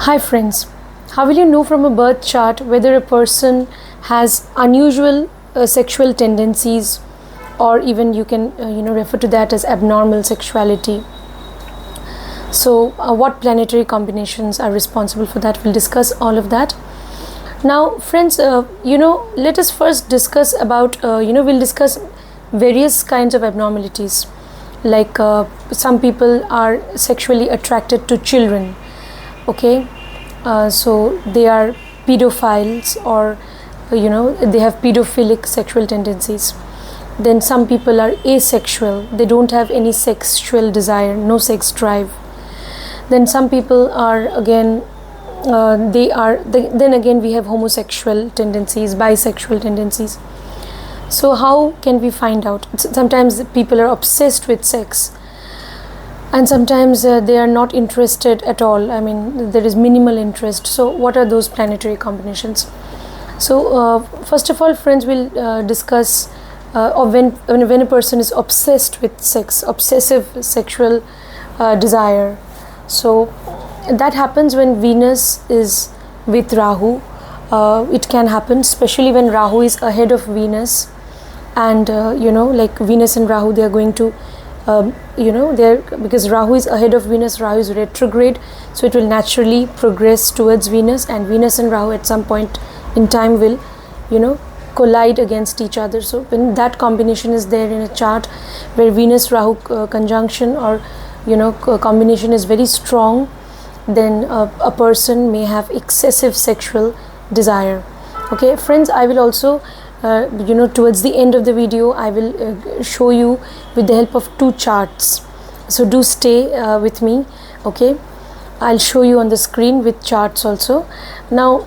Hi friends, how will you know from a birth chart whether a person has unusual sexual tendencies, or even you can refer to that as abnormal sexuality? So what planetary combinations are responsible for that? We'll discuss all of that. Now friends, let us first discuss about we'll discuss various kinds of abnormalities, like some people are sexually attracted to children. Okay, so they are pedophiles, or they have pedophilic sexual tendencies. Then some people are asexual, they don't have any sexual desire, no sex drive. Then some people are again then again we have homosexual tendencies, bisexual tendencies. So how can we find out? Sometimes people are obsessed with sex, and sometimes they are not interested at all. I mean, there is minimal interest. So what are those planetary combinations? So first of all, friends, we'll discuss when a person is obsessed with sex, obsessive sexual desire. So that happens when Venus is with Rahu. It can happen especially when Rahu is ahead of Venus, and like Venus and Rahu, they are going to because Rahu is ahead of Venus, Rahu is retrograde, so it will naturally progress towards Venus, and Venus and Rahu at some point in time will collide against each other. So when that combination is there in a chart where Venus Rahu conjunction or combination is very strong, then a person may have excessive sexual desire. Okay friends, I will also towards the end of the video I will show you with the help of two charts, so do stay with me. Okay, I'll show you on the screen with charts also. Now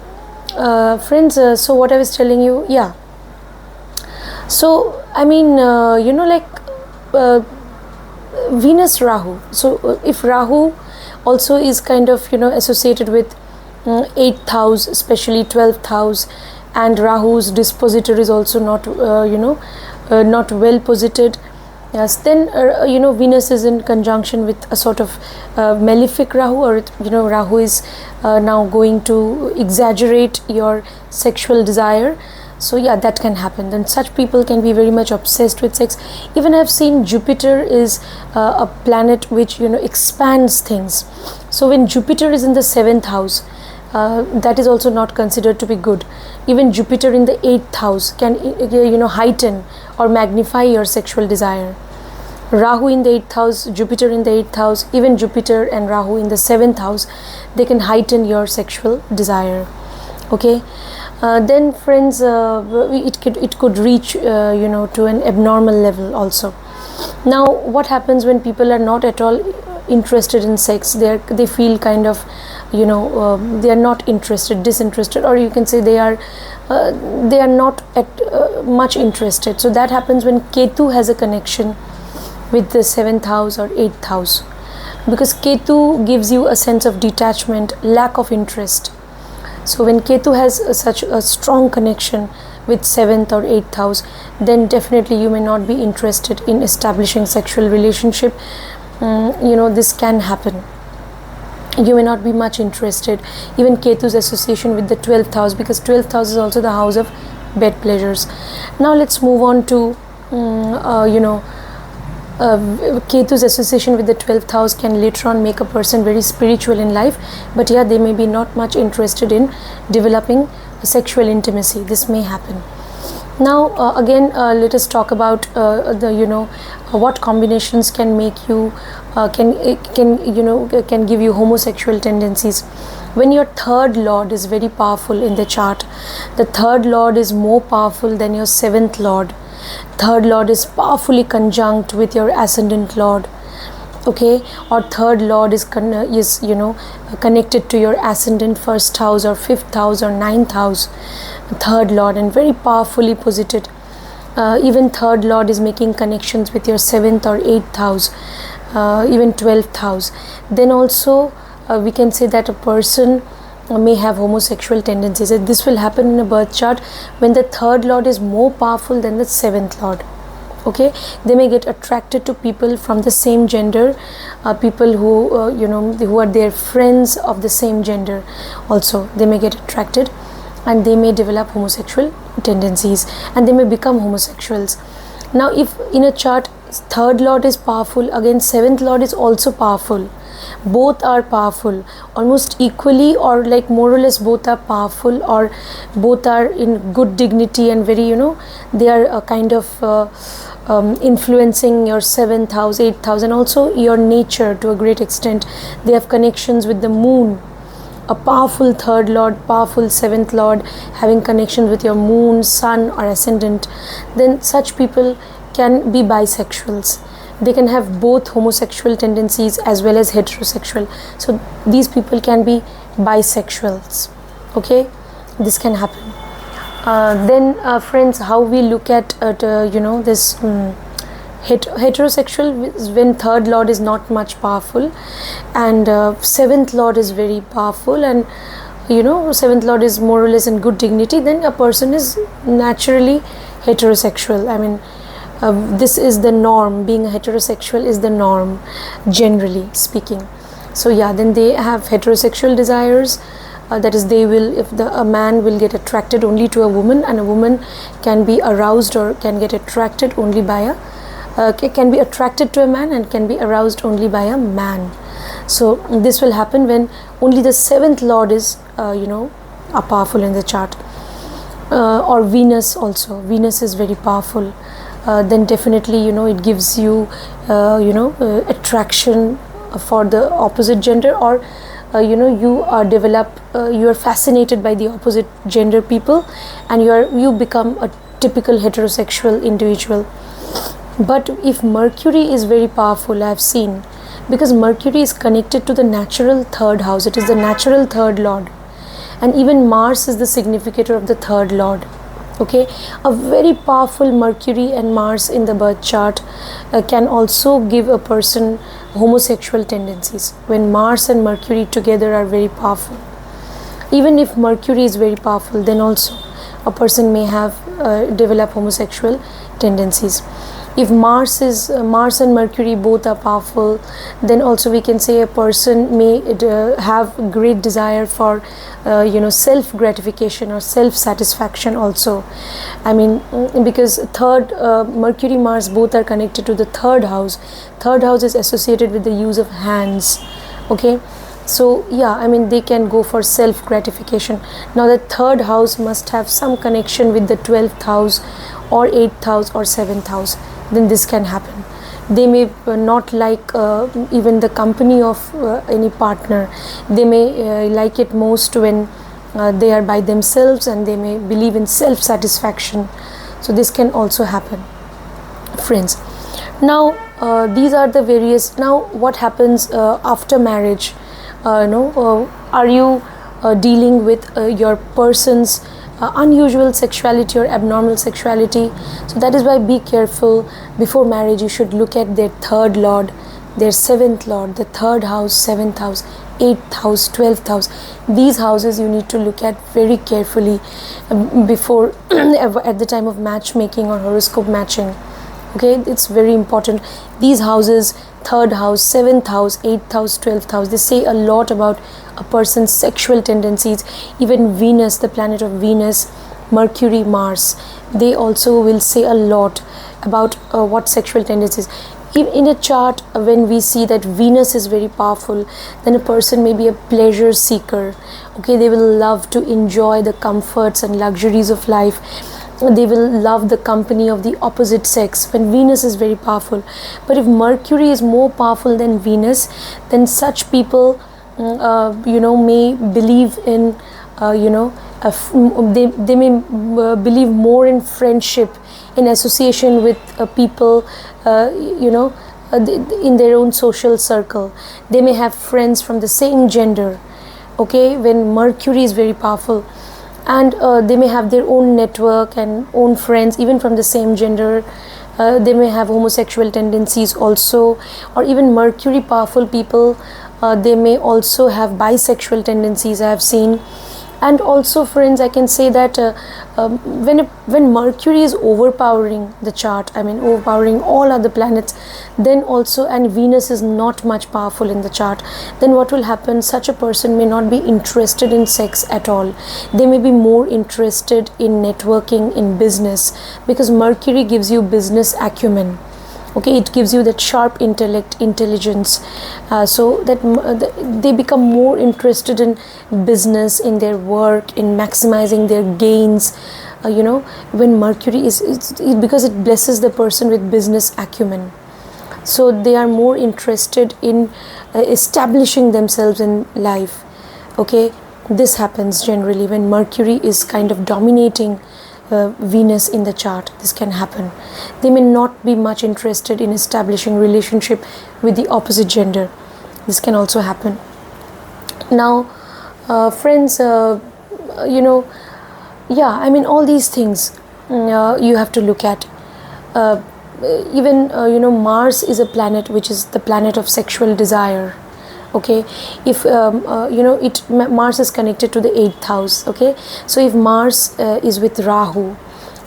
friends, so what I was telling you, so I mean Venus Rahu. So if Rahu also is kind of associated with 8th house, especially 12th house, and Rahu's dispositor is also not not well posited, yes, then Venus is in conjunction with a sort of malefic Rahu, or Rahu is now going to exaggerate your sexual desire. So that can happen. Then such people can be very much obsessed with sex. Even I've seen Jupiter is a planet which expands things. So when Jupiter is in the 7th house, that is also not considered to be good. Even Jupiter in the 8th house can heighten or magnify your sexual desire. Rahu in the 8th house, Jupiter in the 8th house, even Jupiter and Rahu in the 7th house, they can heighten your sexual desire. Okay, then friends, it could reach to an abnormal level also. Now what happens when people are not at all interested in sex? They feel kind of they are not interested, disinterested, or you can say they are not at much interested. So that happens when Ketu has a connection with the 7th house or 8th house, because Ketu gives you a sense of detachment, lack of interest. So when Ketu has such a strong connection with 7th or 8th house, then definitely you may not be interested in establishing sexual relationship. This can happen. You may not be much interested. Even Ketu's association with the 12th house, because 12th house is also the house of bed pleasures. Now let's move on to Ketu's association with the 12th house can later on make a person very spiritual in life, but they may be not much interested in developing sexual intimacy. This may happen. Now again, let us talk about what combinations can make you can give you homosexual tendencies. When your third lord is very powerful in the chart, the third lord is more powerful than your 7th lord. Third lord is powerfully conjunct with your ascendant lord. Okay, or third lord is connected to your ascendant 1st house or 5th house or 9th house. Third lord, and very powerfully posited. Even third lord is making connections with your 7th or 8th house, even 12th house. Then also we can say that a person may have homosexual tendencies. This will happen in a birth chart when the third lord is more powerful than the 7th lord. Okay, they may get attracted to people from the same gender, people who who are their friends of the same gender also. They may get attracted and they may develop homosexual tendencies and they may become homosexuals. Now if in a chart third lord is powerful, again seventh lord is also powerful, both are powerful almost equally, or like more or less both are powerful, or both are in good dignity and very they are kind of influencing your 7th house, 8th house, and also your nature to a great extent. They have connections with the moon. A powerful third lord, powerful 7th lord having connections with your moon, sun or ascendant, then such people can be bisexuals. They can have both homosexual tendencies as well as heterosexual. So these people can be bisexuals. Okay, this can happen. Then friends, how we look at this heterosexual is when third lord is not much powerful and 7th lord is very powerful, and 7th lord is more or less in good dignity, then a person is naturally heterosexual. I mean, this is the norm. Being a heterosexual is the norm, generally speaking. So yeah, then they have heterosexual desires. That is, they will, if a man will get attracted only to a woman, and a woman can be aroused or can get attracted only by can be attracted to a man and can be aroused only by a man. So this will happen when only the 7th lord is are powerful in the chart. Or Venus also. Venus is very powerful. Then definitely it gives you attraction for the opposite gender, or you are fascinated by the opposite gender people, and you become a typical heterosexual individual. But if Mercury is very powerful, I have seen, because Mercury is connected to the natural third house, it is the natural third lord, and even Mars is the significator of the third lord. Okay, a very powerful Mercury and Mars in the birth chart can also give a person homosexual tendencies. When Mars and Mercury together are very powerful, even if Mercury is very powerful, then also a person may have develop homosexual tendencies. If Mars and Mercury both are powerful, then also we can say a person may have great desire for self gratification or self satisfaction also. I mean, because third Mercury, Mars both are connected to the third house. Third house is associated with the use of hands. Okay, so yeah, I mean, they can go for self gratification. Now the third house must have some connection with the 12th house or 8th house or 7th house. Then this can happen. They may not like even the company of any partner. They may like it most when they are by themselves, and they may believe in self-satisfaction. So this can also happen, friends. Now these are the various. Now what happens after marriage? Are you dealing with your person's unusual sexuality or abnormal sexuality? So that is why be careful. Before marriage you should look at their third lord, their 7th lord, the third house, 7th house, 8th house, 12th house. These houses you need to look at very carefully before at the time of matchmaking or horoscope matching. Okay, it's very important. These houses, third house, 7th house, 8th house, 12th house, they say a lot about a person's sexual tendencies. Even Venus, the planet of Venus, Mercury, Mars, they also will say a lot about what sexual tendencies. In a chart, when we see that Venus is very powerful, then a person may be a pleasure seeker. Okay, they will love to enjoy the comforts and luxuries of life. They will love the company of the opposite sex when Venus is very powerful. But if Mercury is more powerful than Venus, then such people may believe in they may believe more in friendship, in association with people in their own social circle. They may have friends from the same gender. Okay, when Mercury is very powerful, and they may have their own network and own friends even from the same gender. They may have homosexual tendencies also, or even Mercury powerful people, they may also have bisexual tendencies. I have seen And also, friends, I can say that when Mercury is overpowering the chart, I mean overpowering all other planets, then also, and Venus is not much powerful in the chart, then what will happen? Such a person may not be interested in sex at all. They may be more interested in networking, in business, because Mercury gives you business acumen. Okay, it gives you that sharp intelligence, so that they become more interested in business, in their work, in maximizing their gains. When Mercury is because it blesses the person with business acumen, so they are more interested in establishing themselves in life. Okay, this happens generally when Mercury is kind of dominating Venus in the chart. This can happen. They may not be much interested in establishing relationship with the opposite gender. This can also happen. Now, friends, all these things you have to look at. Even Mars is a planet which is the planet of sexual desire. Okay, if Mars is connected to the 8th house. Okay, so if Mars is with Rahu,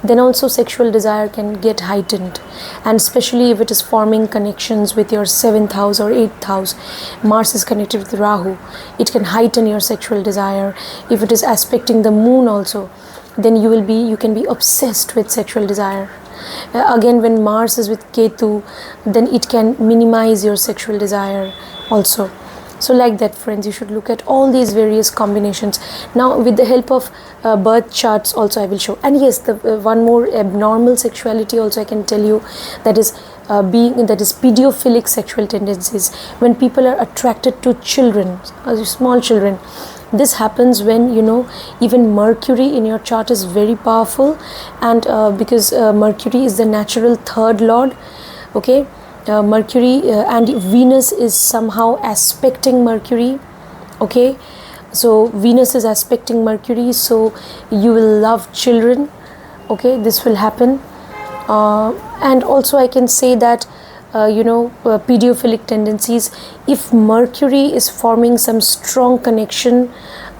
then also sexual desire can get heightened, and especially if it is forming connections with your 7th house or 8th house. Mars is connected with Rahu, it can heighten your sexual desire. If it is aspecting the moon also, then you can be obsessed with sexual desire. Again, when Mars is with Ketu, then it can minimize your sexual desire also. So like that, friends, you should look at all these various combinations. Now, with the help of birth charts also I will show. And yes, the one more abnormal sexuality also I can tell you, that is pedophilic sexual tendencies. When people are attracted to children, small children, this happens when even Mercury in your chart is very powerful, and because Mercury is the natural 3rd lord. Okay, Mercury and Venus is somehow aspecting Mercury. Okay, so Venus is aspecting Mercury, so you will love children. Okay, this will happen. And also I can say that pedophilic tendencies, if Mercury is forming some strong connection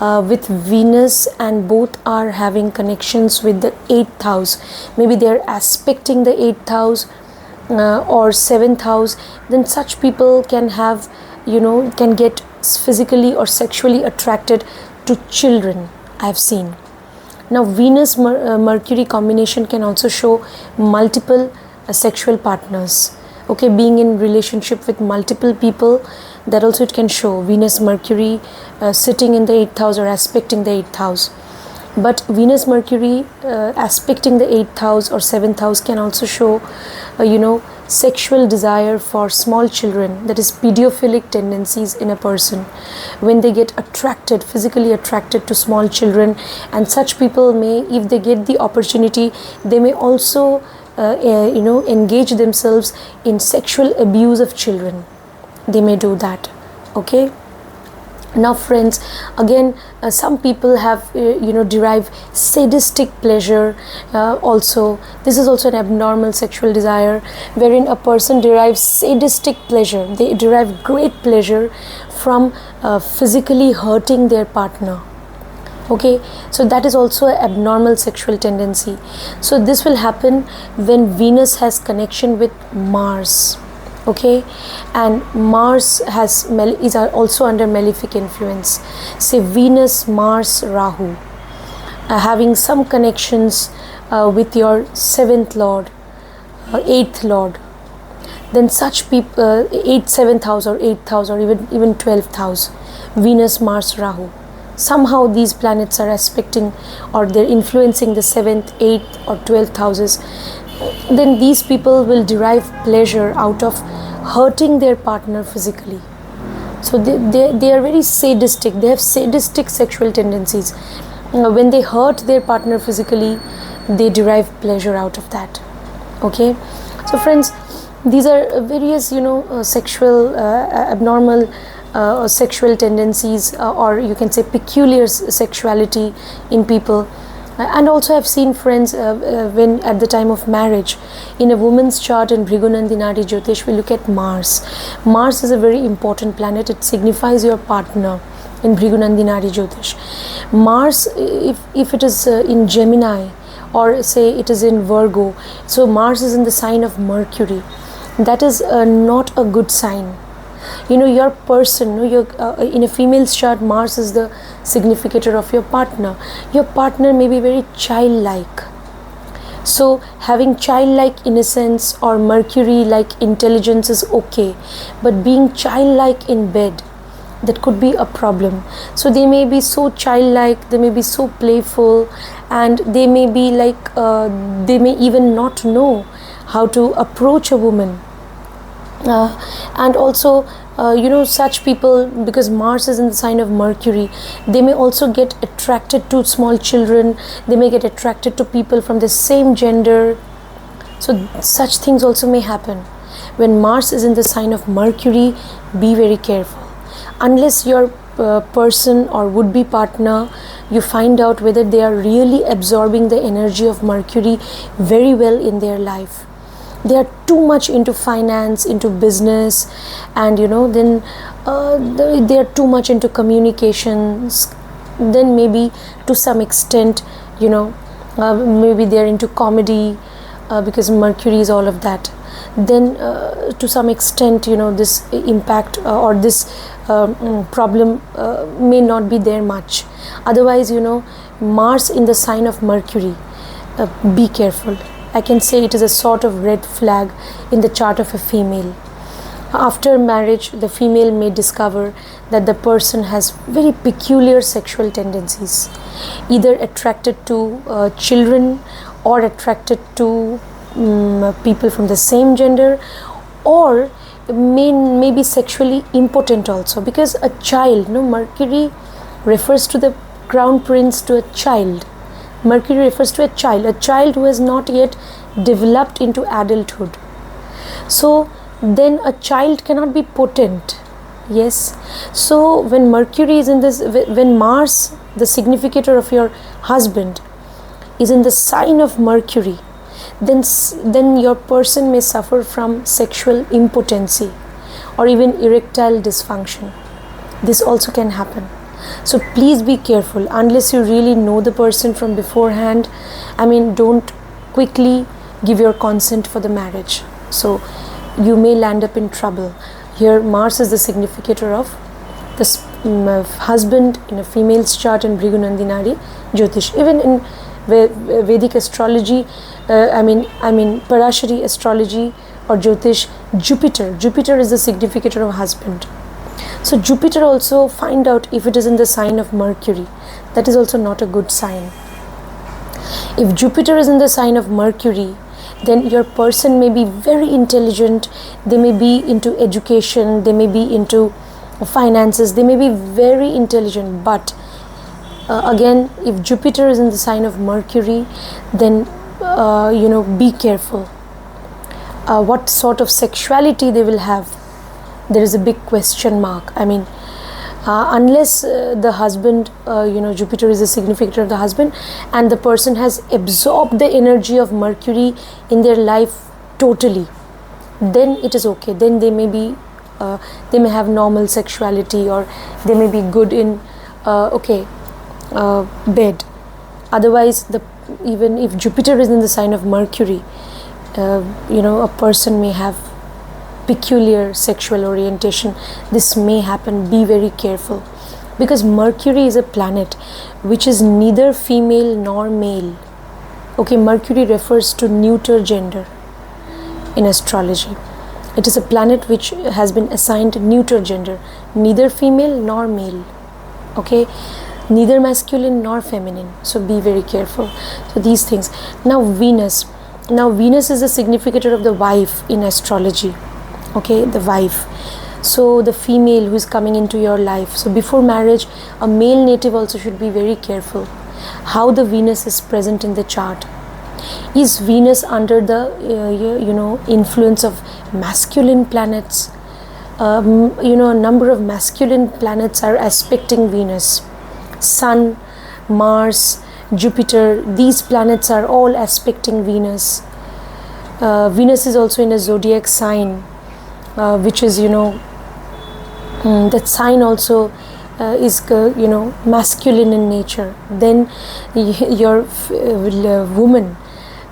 with Venus, and both are having connections with the 8th house, maybe they are aspecting the 8th house or 7th house, then such people can have can get physically or sexually attracted to children. I have seen. Now, Venus Mercury combination can also show multiple sexual partners. Okay, being in relationship with multiple people, that also it can show Venus Mercury sitting in the 8th house or aspecting the 8th house. But Venus Mercury aspecting the 8th house or 7th house can also show sexual desire for small children, that is pedophilic tendencies in a person, when they get physically attracted to small children. And such people may, if they get the opportunity, they may also engage themselves in sexual abuse of children. They may do that. Okay. Now, friends, again, some people have derive sadistic pleasure also. This is also an abnormal sexual desire, wherein a person derives sadistic pleasure. They derive great pleasure from physically hurting their partner. Okay, so that is also an abnormal sexual tendency. So this will happen when Venus has connection with Mars. Okay, and Mars is also under malefic influence. Say Venus, Mars, Rahu, having some connections with your 7th lord or 8th lord, then such people 8th, 7th house or 8th house or even 12th house, Venus, Mars, Rahu, somehow these planets are aspecting or they're influencing the 7th, 8th or 12th houses. Then these people will derive pleasure out of hurting their partner physically. So they are very sadistic. They have sadistic sexual tendencies. When they hurt their partner physically, they derive pleasure out of that. Okay, so friends, these are various sexual abnormal sexual tendencies, or you can say peculiar sexuality in people. And also I've seen, friends, when at the time of marriage, in a woman's chart in Bhrigunandi Nadi Jyotish, we look at Mars. Mars is a very important planet. It signifies your partner. in Bhrigunandinari Jyotish. Mars, if it is in Gemini, or say it is in Virgo, so Mars is in the sign of Mercury. That is not a good sign. Your person, in a female's chart, Mars is the significator of your partner. Your partner may be very childlike. So having childlike innocence or Mercury-like intelligence is okay, but being childlike in bed, that could be a problem. So they may be so childlike, they may be so playful, and they may be like, they may even not know how to approach a woman. And also, such people, because Mars is in the sign of Mercury, they may also get attracted to small children, they may get attracted to people from the same gender. So such things also may happen. When Mars is in the sign of Mercury, be very careful. Unless your person or would-be partner, you find out whether they are really absorbing the energy of Mercury very well in their life. They are too much into finance, into business, and then they are too much into communications. Then maybe to some extent, maybe they are into comedy, because Mercury is all of that. Then to some extent, this impact or this problem may not be there much. Otherwise, Mars in the sign of Mercury, be careful. I can say it is a sort of red flag in the chart of a female. After marriage, the female may discover that the person has very peculiar sexual tendencies, either attracted to children or attracted to people from the same gender, or may be sexually impotent also, because a child, Mercury refers to the crown prince, to a child. Mercury refers to a child who has not yet developed into adulthood. So then a child cannot be potent. Yes. So when Mercury is in this, when Mars, the significator of your husband, is in the sign of Mercury, then your person may suffer from sexual impotency or even erectile dysfunction. This also can happen. So please be careful. Unless you really know the person from beforehand, don't quickly give your consent for the marriage. So you may land up in trouble. Here Mars is the significator of this husband in a female's chart in Bhrigunandinari Jyotish. Even in Vedic astrology, Parashari astrology or Jyotish, Jupiter is the significator of husband. So Jupiter also, find out if it is in the sign of Mercury. That is also not a good sign. If Jupiter is in the sign of Mercury, then your person may be very intelligent, they may be into education, they may be into finances, they may be very intelligent, but again, if Jupiter is in the sign of Mercury, then be careful. What sort of sexuality they will have, there is a big question mark. Unless the husband, Jupiter is a significator of the husband, and the person has absorbed the energy of Mercury in their life totally, then it is okay. Then they may be, they may have normal sexuality, or they may be good in, bed. Otherwise, even if Jupiter is in the sign of Mercury, a person may have peculiar sexual orientation. This may happen. Be very careful, because Mercury is a planet which is neither female nor male. Mercury refers to neuter gender in astrology. It is a planet which has been assigned neuter gender, neither female nor male. Neither masculine nor feminine. So be very careful. So these things. Now Venus is a significator of the wife in astrology. The wife. So the female who is coming into your life. So before marriage, a male native also should be very careful how the Venus is present in the chart. Is Venus under the influence of masculine planets? A number of masculine planets are aspecting Venus. Sun, Mars, Jupiter, these planets are all aspecting Venus. Venus is also in a zodiac sign, which is, that sign also is masculine in nature, then your woman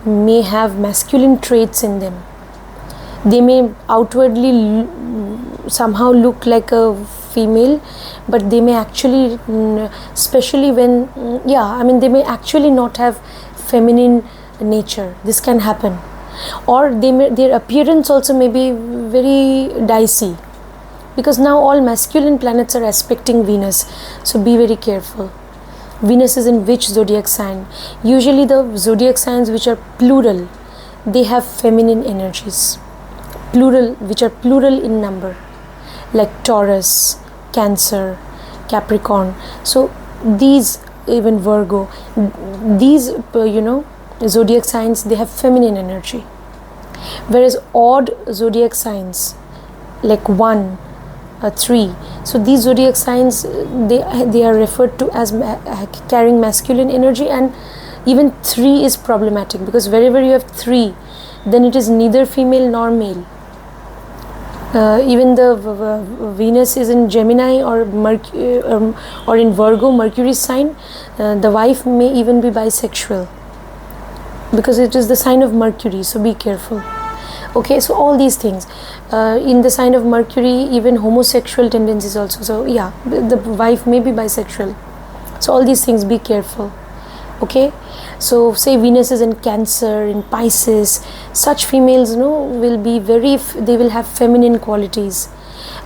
may have masculine traits in them. They may outwardly somehow look like a female, but they may actually, especially when they may actually not have feminine nature. This can happen. Or their appearance also may be very dicey, because now all masculine planets are aspecting Venus, so be very careful. Venus is in which zodiac sign? Usually the zodiac signs which are plural, they have feminine energies, which are plural in number, like Taurus, Cancer, Capricorn. So these, even Virgo, these zodiac signs, they have feminine energy. Whereas odd zodiac signs like 1, 3, so these zodiac signs, they are referred to as carrying masculine energy, and even 3 is problematic, because wherever you have 3, then it is neither female nor male. Even the Venus is in Gemini or in Virgo, Mercury sign, the wife may even be bisexual, because it is the sign of Mercury, so be careful. Okay, so all these things, in the sign of Mercury, even homosexual tendencies also, so yeah, the wife may be bisexual. So all these things, be careful. Okay, so say Venus is in Cancer, in Pisces, such females will be they will have feminine qualities,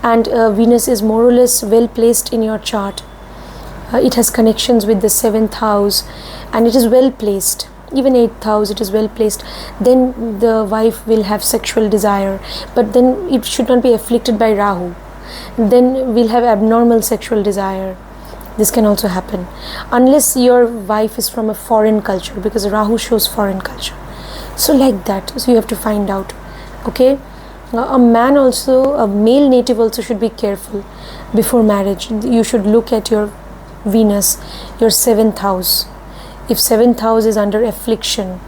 and Venus is more or less well placed in your chart. It has connections with the 7th house, and it is well placed. Even 8th house, it is well placed. Then the wife will have sexual desire, but then it should not be afflicted by Rahu. Then we'll have abnormal sexual desire. This can also happen, unless your wife is from a foreign culture, because Rahu shows foreign culture. So like that, so you have to find out. Okay, a man also, a male native also, should be careful before marriage. You should look at your Venus, your 7th house. If 7th house is under affliction,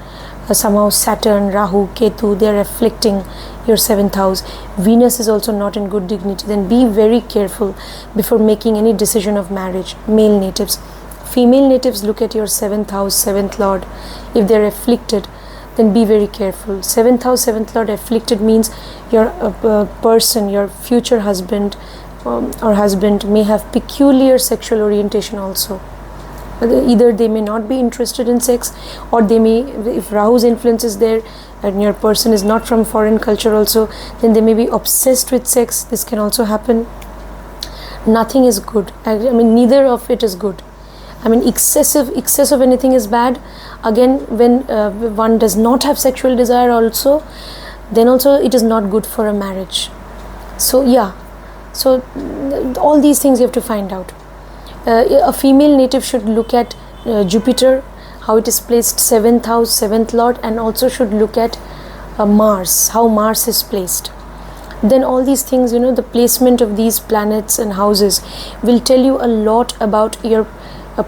somehow Saturn, Rahu, Ketu, they are afflicting your 7th house, Venus is also not in good dignity, then be very careful before making any decision of marriage. Male natives. Female natives, look at your 7th house, 7th lord. If they are afflicted, then be very careful. 7th house, 7th lord afflicted means your person, your future husband or husband may have peculiar sexual orientation also. Either they may not be interested in sex, or they may, if Rahu's influence is there and your person is not from foreign culture also, then they may be obsessed with sex. This can also happen. Nothing is good. I mean, neither of it is good. I mean, excess of anything is bad. Again, when one does not have sexual desire also, then also it is not good for a marriage. So yeah, so all these things you have to find out. A female native should look at Jupiter, how it is placed 7th house, 7th lord, and also should look at Mars, how Mars is placed. Then all these things, the placement of these planets and houses will tell you a lot about your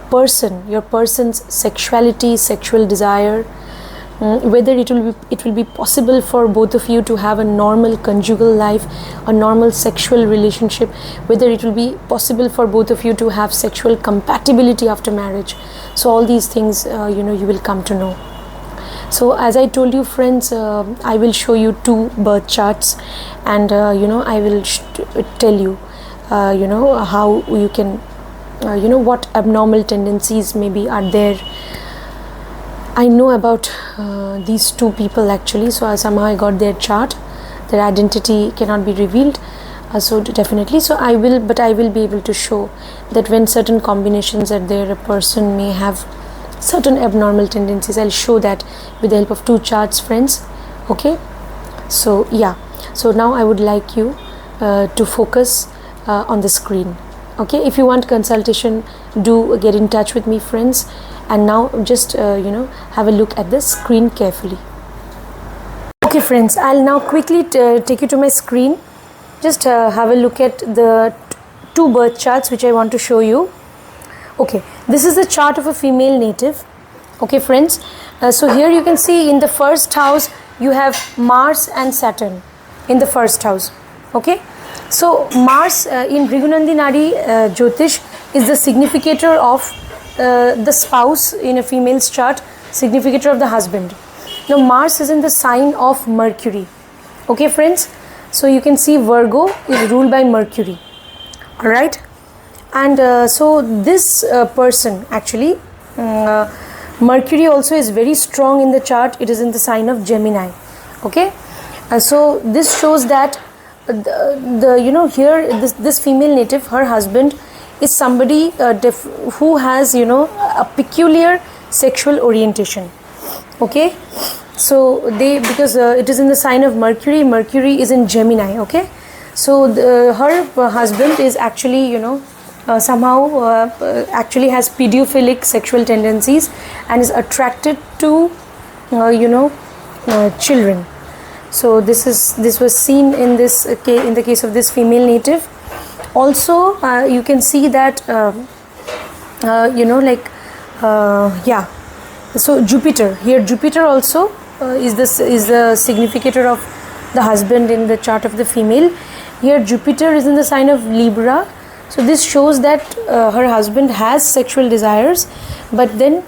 person's sexuality, sexual desire, whether it will be possible for both of you to have a normal conjugal life, a normal sexual relationship, whether it will be possible for both of you to have sexual compatibility after marriage. So all these things, you will come to know. So as I told you, friends, I will show you 2 birth charts, and I will tell you how you can what abnormal tendencies maybe are there. I know about these 2 people actually, so somehow I got their chart. Their identity cannot be revealed, so definitely, so I will be able to show that when certain combinations are there, a person may have certain abnormal tendencies. I'll show that with the help of 2 charts, friends. Okay, so yeah, so now I would like you to focus on the screen. Okay, if you want consultation, do get in touch with me, friends. And now just have a look at the screen carefully. Okay, friends, I'll now quickly take you to my screen. Just have a look at the 2 birth charts which I want to show you. Okay, this is the chart of a female native. Okay, friends, so here you can see in the 1st house you have Mars and Saturn in the 1st house. Okay, so Mars in Bhrigunandi Nadi Jyotish, is the significator of the spouse in a female's chart, significator of the husband. Now Mars is in the sign of Mercury. Okay friends, so you can see Virgo is ruled by Mercury. Alright, and so this person actually, Mercury also is very strong in the chart. It is in the sign of Gemini. Okay, so this shows that here this female native, her husband is somebody who has a peculiar sexual orientation. Okay, so because it is in the sign of Mercury. Mercury is in Gemini. Okay, so her husband is actually somehow actually has pedophilic sexual tendencies and is attracted to children. So this was seen in the case of this female native. Also you can see that so Jupiter here, Jupiter also is the significator of the husband in the chart of the female. Here Jupiter is in the sign of Libra. So this shows that her husband has sexual desires, but then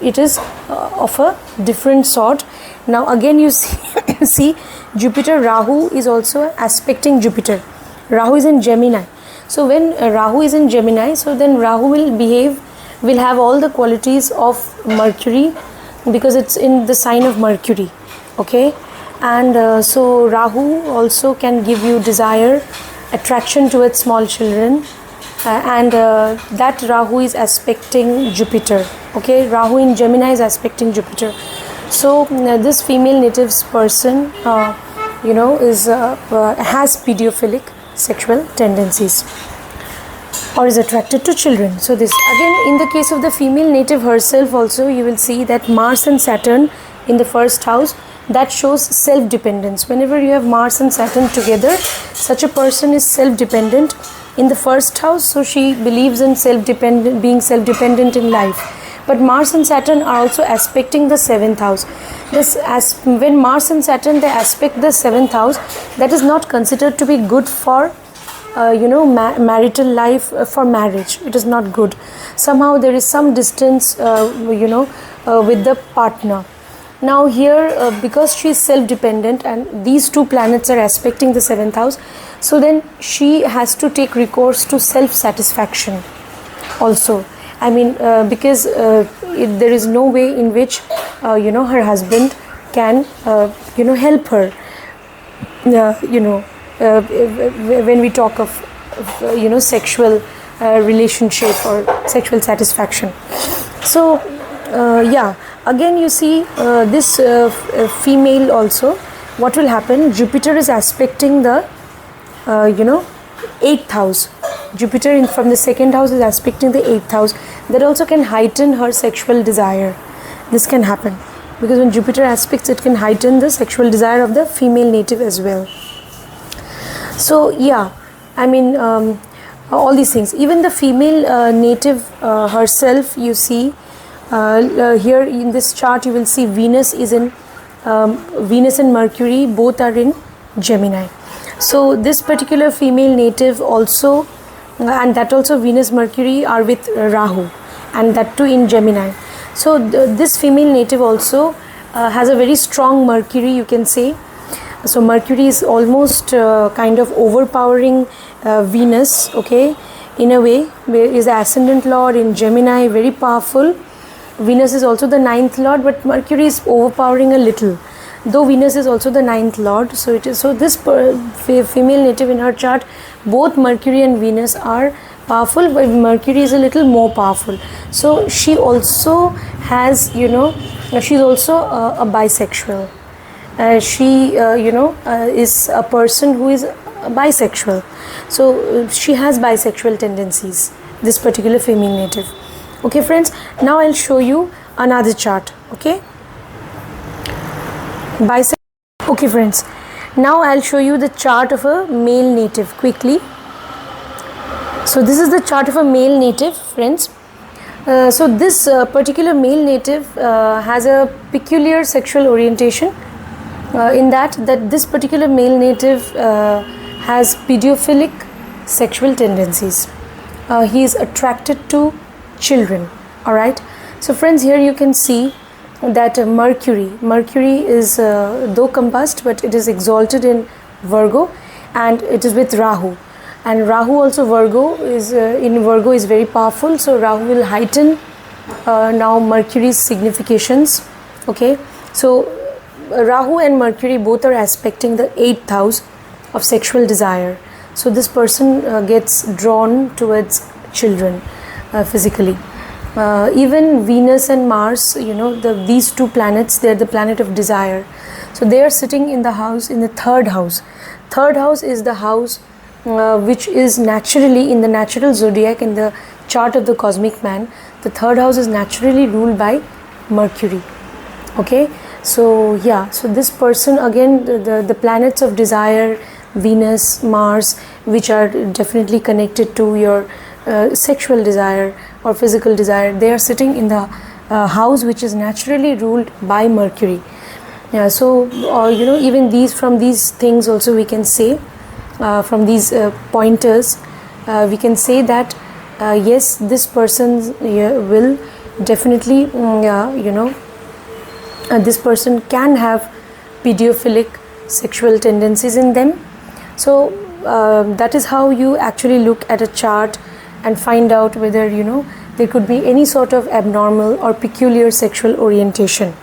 it is of a different sort. Now again you see Jupiter, Rahu is also aspecting Jupiter. Rahu is in Gemini. So when Rahu is in Gemini, so then Rahu will have all the qualities of Mercury, because it's in the sign of Mercury. Okay, and so Rahu also can give you desire, attraction towards small children, and that Rahu is aspecting Jupiter. Okay, Rahu in Gemini is aspecting Jupiter. So this female native's person has pedophilic sexual tendencies or is attracted to children. So this again, in the case of the female native herself also, you will see that Mars and Saturn in the first house, that shows self-dependence. Whenever you have Mars and Saturn together, such a person is self-dependent in the first house. So she believes in being self-dependent in life. But Mars and Saturn are also aspecting the 7th house. When Mars and Saturn they aspect the 7th house, that is not considered to be good for marital life, for marriage. It is not good. Somehow there is some distance with the partner. Now here because she is self-dependent and these two planets are aspecting the 7th house, so then she has to take recourse to self-satisfaction also. I mean because there is no way in which her husband can help her when we talk of sexual relationship or sexual satisfaction. So again you see this female also, what will happen, Jupiter is aspecting the 8th house. Jupiter from the 2nd house is aspecting the 8th house. That also can heighten her sexual desire. This can happen because when Jupiter aspects, it can heighten the sexual desire of the female native as well. So I mean all these things. Even the female native herself, you see here in this chart, you will see Venus is in Venus and Mercury both are in Gemini. So this particular female native also, and that also Venus Mercury are with Rahu, and that too in Gemini. So this female native also has a very strong Mercury, you can say. So Mercury is almost kind of overpowering Venus, okay, in a way. Is the ascendant lord in Gemini, very powerful. Venus is also the 9th lord, but Mercury is overpowering a little, though Venus is also the 9th lord. So it is, so this female native in her chart, both Mercury and Venus are powerful, but Mercury is a little more powerful. So she also has she's also a bisexual. She is a person who is bisexual. So she has bisexual tendencies, this particular female native. Okay friends, now I'll show you another chart. Okay, okay friends, now I'll show you the chart of a male native quickly. So this is the chart of a male native, friends. So this particular male native has a peculiar sexual orientation, in that this particular male native has pedophilic sexual tendencies. he is attracted to children. All right, so friends, here you can see that Mercury is though compassed, but it is exalted in Virgo, and it is with Rahu, and Rahu also Virgo is in Virgo is very powerful, so Rahu will heighten now Mercury's significations. Okay, so Rahu and Mercury both are aspecting the 8th house of sexual desire, so this person gets drawn towards children physically. Even Venus and Mars, these two planets, they are the planet of desire, so they are sitting in the house, in the 3rd house. 3rd house is the house which is naturally in the natural zodiac, in the chart of the cosmic man. The 3rd house is naturally ruled by Mercury. Okay, so yeah, so this person, again, the planets of desire, Venus, Mars, which are definitely connected to your sexual desire or physical desire, they are sitting in the house which is naturally ruled by Mercury. Yeah, so even from these things also we can say, from these pointers, we can say that yes, this person will definitely this person can have pedophilic sexual tendencies in them. So that is how you actually look at a chart and find out whether there could be any sort of abnormal or peculiar sexual orientation.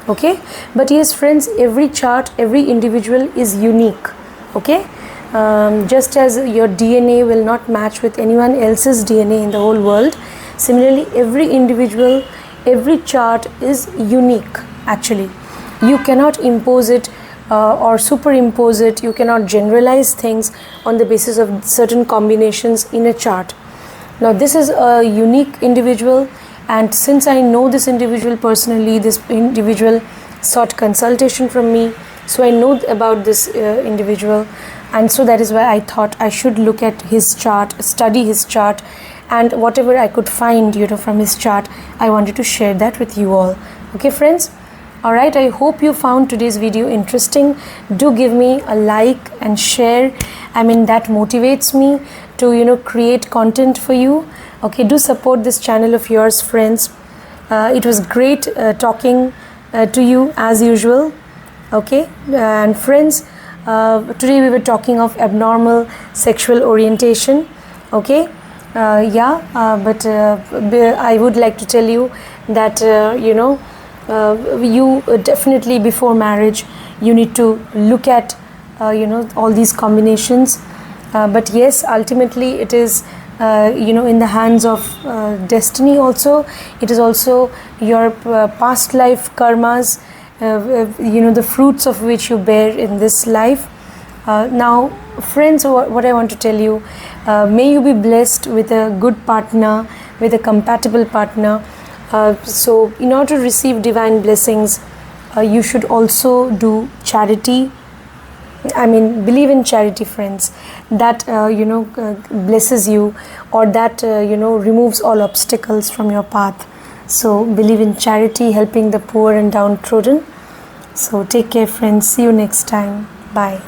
Okay, but yes friends, every chart, every individual is unique. Okay, just as your DNA will not match with anyone else's DNA in the whole world, similarly every individual, every chart is unique. Actually, you cannot impose it or superimpose it. You cannot generalize things on the basis of certain combinations in a chart. Now this is a unique individual, and since I know this individual personally, this individual sought consultation from me, so I know about this individual, and so that is why I thought I should look at his chart, study his chart, and whatever I could find from his chart, I wanted to share that with you all. Okay friends, alright, I hope you found today's video interesting. Do give me a like and share. That motivates me to create content for you. Okay, do support this channel of yours, friends. It was great talking to you as usual. Okay, and friends, today we were talking of abnormal sexual orientation. Okay, but I would like to tell you that you definitely before marriage you need to look at all these combinations, but yes, ultimately it is in the hands of destiny. Also, it is also your past life karmas, the fruits of which you bear in this life. Now friends, what I want to tell you, may you be blessed with a good partner, with a compatible partner. So in order to receive divine blessings, you should also do charity. Believe in charity, friends. That blesses you, or that removes all obstacles from your path. So believe in charity, helping the poor and downtrodden. So take care friends, see you next time. Bye.